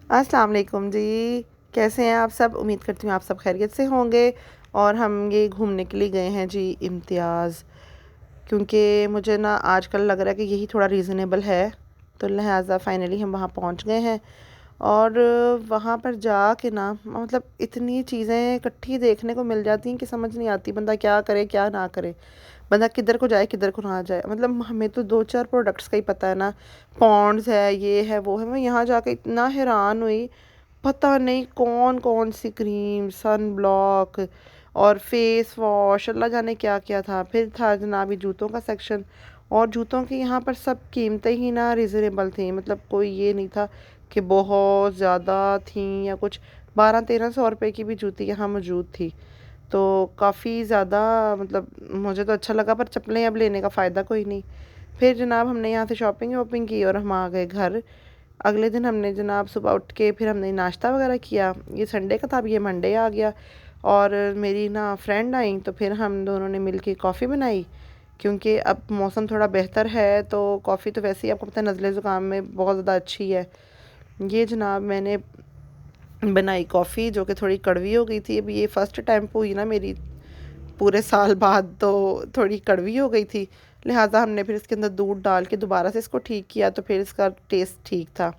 अस्सलाम वालेकुम जी। कैसे हैं आप सब? उम्मीद करती हूँ आप सब खैरियत से होंगे। और हम ये घूमने के लिए गए हैं जी इम्तियाज़, क्योंकि मुझे ना आजकल लग रहा है कि यही थोड़ा रीज़नेबल है, तो लिहाजा फ़ाइनली हम वहाँ पहुँच गए हैं। और वहाँ पर जा के ना मतलब इतनी चीज़ें इकट्ठी देखने को मिल जाती हैं कि समझ नहीं आती बंदा क्या करे क्या ना करे, बंदा किधर को जाए किधर को ना जाए। मतलब हमें तो दो चार प्रोडक्ट्स का ही पता है ना, पॉन्ड्स है, ये है, वो है। मैं यहाँ जाके इतना हैरान हुई, पता नहीं कौन कौन सी क्रीम, सन ब्लॉक और फेस वॉश, अल्लाह जाने क्या क्या था। फिर था जनाबी जूतों का सेक्शन, और जूतों की यहाँ पर सब कीमतें ही ना रिजनेबल थी। मतलब कोई ये नहीं था कि बहुत ज़्यादा थी या कुछ। 1200-1300 रुपये की भी जूती यहाँ मौजूद थी, तो काफ़ी ज़्यादा मतलब मुझे तो अच्छा लगा। पर चप्पलें अब लेने का फ़ायदा कोई नहीं। फिर जनाब हमने यहाँ से शॉपिंग वॉपिंग की और हम आ गए घर। अगले दिन हमने जनाब सुबह उठ के फिर हमने नाश्ता वगैरह किया। ये संडे का था, अब ये मंडे आ गया। और मेरी ना फ्रेंड आई, तो फिर हम दोनों ने मिल के कॉफ़ी बनाई, क्योंकि अब मौसम थोड़ा बेहतर है तो कॉफ़ी तो वैसे ही आपको पता है नज़ले ज़ुकाम में बहुत ज़्यादा अच्छी है। ये जनाब मैंने बनाई कॉफ़ी, जो कि थोड़ी कड़वी हो गई थी। अभी ये फ़र्स्ट टाइम हुई ना मेरी पूरे साल बाद, तो थोड़ी कड़वी हो गई थी। लिहाजा हमने फिर इसके अंदर दूध डाल के दोबारा से इसको ठीक किया, तो फिर इसका टेस्ट ठीक था।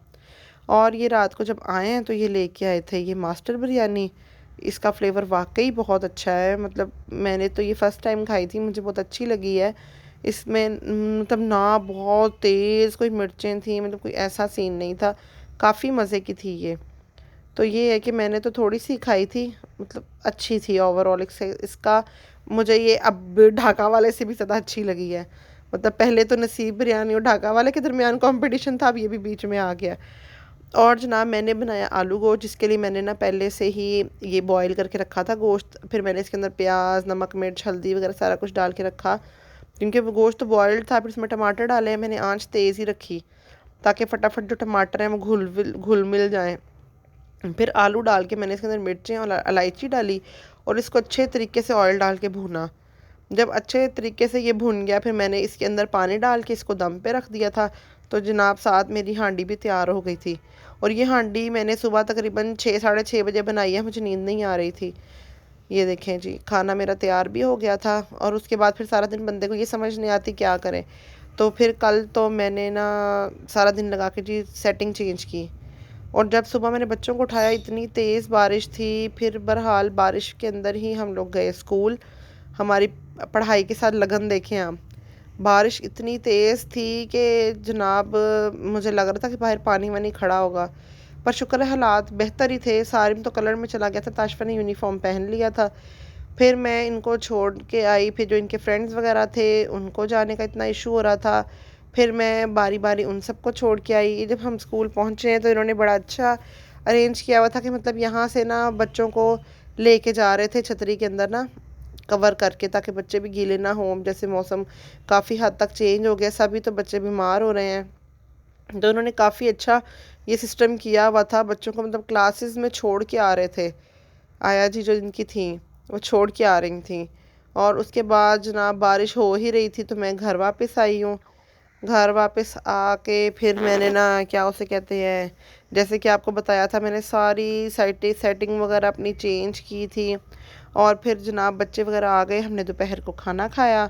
और ये रात को जब आए हैं तो ये लेके आए थे ये मास्टर बिरयानी। इसका फ्लेवर वाकई बहुत अच्छा है। मतलब मैंने तो ये फ़र्स्ट टाइम खाई थी, मुझे बहुत अच्छी लगी है। इसमें मतलब ना बहुत तेज़ कोई मिर्चें थी, मतलब कोई ऐसा सीन नहीं था। काफ़ी मज़े की थी ये। तो ये है कि मैंने तो थोड़ी सी खाई थी, मतलब अच्छी थी ओवरऑल। इसका मुझे ये अब ढाका वाले से भी ज़्यादा अच्छी लगी है। मतलब पहले तो नसीब बिरयानी और ढाका वाले के दरमियान कंपटीशन था, अब ये भी बीच में आ गया। और जनाब मैंने बनाया आलू गोश्त, जिसके लिए मैंने ना पहले से ही ये बॉईल करके रखा था गोश्त। फिर मैंने इसके अंदर प्याज, नमक, मिर्च, हल्दी वगैरह सारा कुछ डाल के रखा, क्योंकि वो गोश्त तो बॉयल्ड था। फिर इसमें टमाटर डाले, मैंने आंच तेज़ ही रखी ताकि फटाफट जो टमाटर हैं वो घुल मिल जाएँ। फिर आलू डाल के मैंने इसके अंदर मिर्चें और इलायची डाली, और इसको अच्छे तरीके से ऑयल डाल के भूना। जब अच्छे तरीके से ये भुन गया, फिर मैंने इसके अंदर पानी डाल के इसको दम पे रख दिया था। तो जनाब साथ मेरी हांडी भी तैयार हो गई थी। और ये हांडी मैंने सुबह तकरीबन 6-6:30 बजे बनाई है, मुझे नींद नहीं आ रही थी। ये देखें जी, खाना मेरा तैयार भी हो गया था। और उसके बाद फिर सारा दिन बंदे को ये समझ नहीं आती क्या करें। तो फिर कल तो मैंने ना सारा दिन लगा के जी सेटिंग चेंज की। और जब सुबह मैंने बच्चों को उठाया, इतनी तेज़ बारिश थी। फिर बहरहाल बारिश के अंदर ही हम लोग गए स्कूल। हमारी पढ़ाई के साथ लगन देखें आप। बारिश इतनी तेज़ थी कि जनाब मुझे लग रहा था कि बाहर पानी वानी खड़ा होगा, पर शुक्र है हालात बेहतर ही थे। सारिम तो कलर में चला गया था, ताशफा ने यूनिफॉर्म पहन लिया था। फिर मैं इनको छोड़ के आई, फिर जो इनके फ्रेंड्स वगैरह थे उनको जाने का इतना इशू हो रहा था। फिर मैं बारी बारी उन सबको छोड़ के आई। जब हम स्कूल पहुँचे हैं तो इन्होंने बड़ा अच्छा अरेंज किया हुआ था कि मतलब यहाँ से ना बच्चों को लेके जा रहे थे छतरी के अंदर ना कवर करके, ताकि बच्चे भी गीले ना हों। जैसे मौसम काफ़ी हद तक चेंज हो गया, सभी तो बच्चे बीमार हो रहे हैं। तो उन्होंने काफ़ी अच्छा ये सिस्टम किया हुआ था बच्चों को, मतलब क्लासेस में छोड़ के आ रहे थे। आया जी जो इनकी थी वो छोड़ के आ रही थी। और उसके बाद जनाब बारिश हो ही रही थी, तो मैं घर वापस आई हूँ। घर वापस आके फिर मैंने ना क्या उसे कहते हैं, जैसे कि आपको बताया था, मैंने सारी सेटिंग वगैरह अपनी चेंज की थी। और फिर जनाब बच्चे वगैरह आ गए, हमने दोपहर को खाना खाया।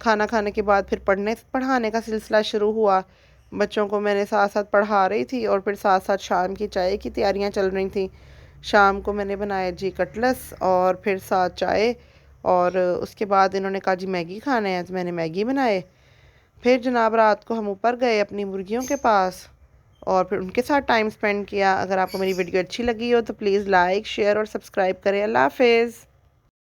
खाना खाने के बाद फिर पढ़ाने का सिलसिला शुरू हुआ। बच्चों को मैंने साथ साथ पढ़ा रही थी, और फिर साथ साथ शाम की चाय की तैयारियां चल रही थी। शाम को मैंने बनाया जी कटलेस और फिर साथ चाय। और उसके बाद इन्होंने कहा जी मैगी खाना है, तो मैंने मैगी बनाए। फिर जनाब रात को हम ऊपर गए अपनी मुर्गियों के पास, और फिर उनके साथ टाइम स्पेंड किया। अगर आपको मेरी वीडियो अच्छी लगी हो तो प्लीज़ लाइक, शेयर और सब्सक्राइब करें। अल्लाह हाफिज़।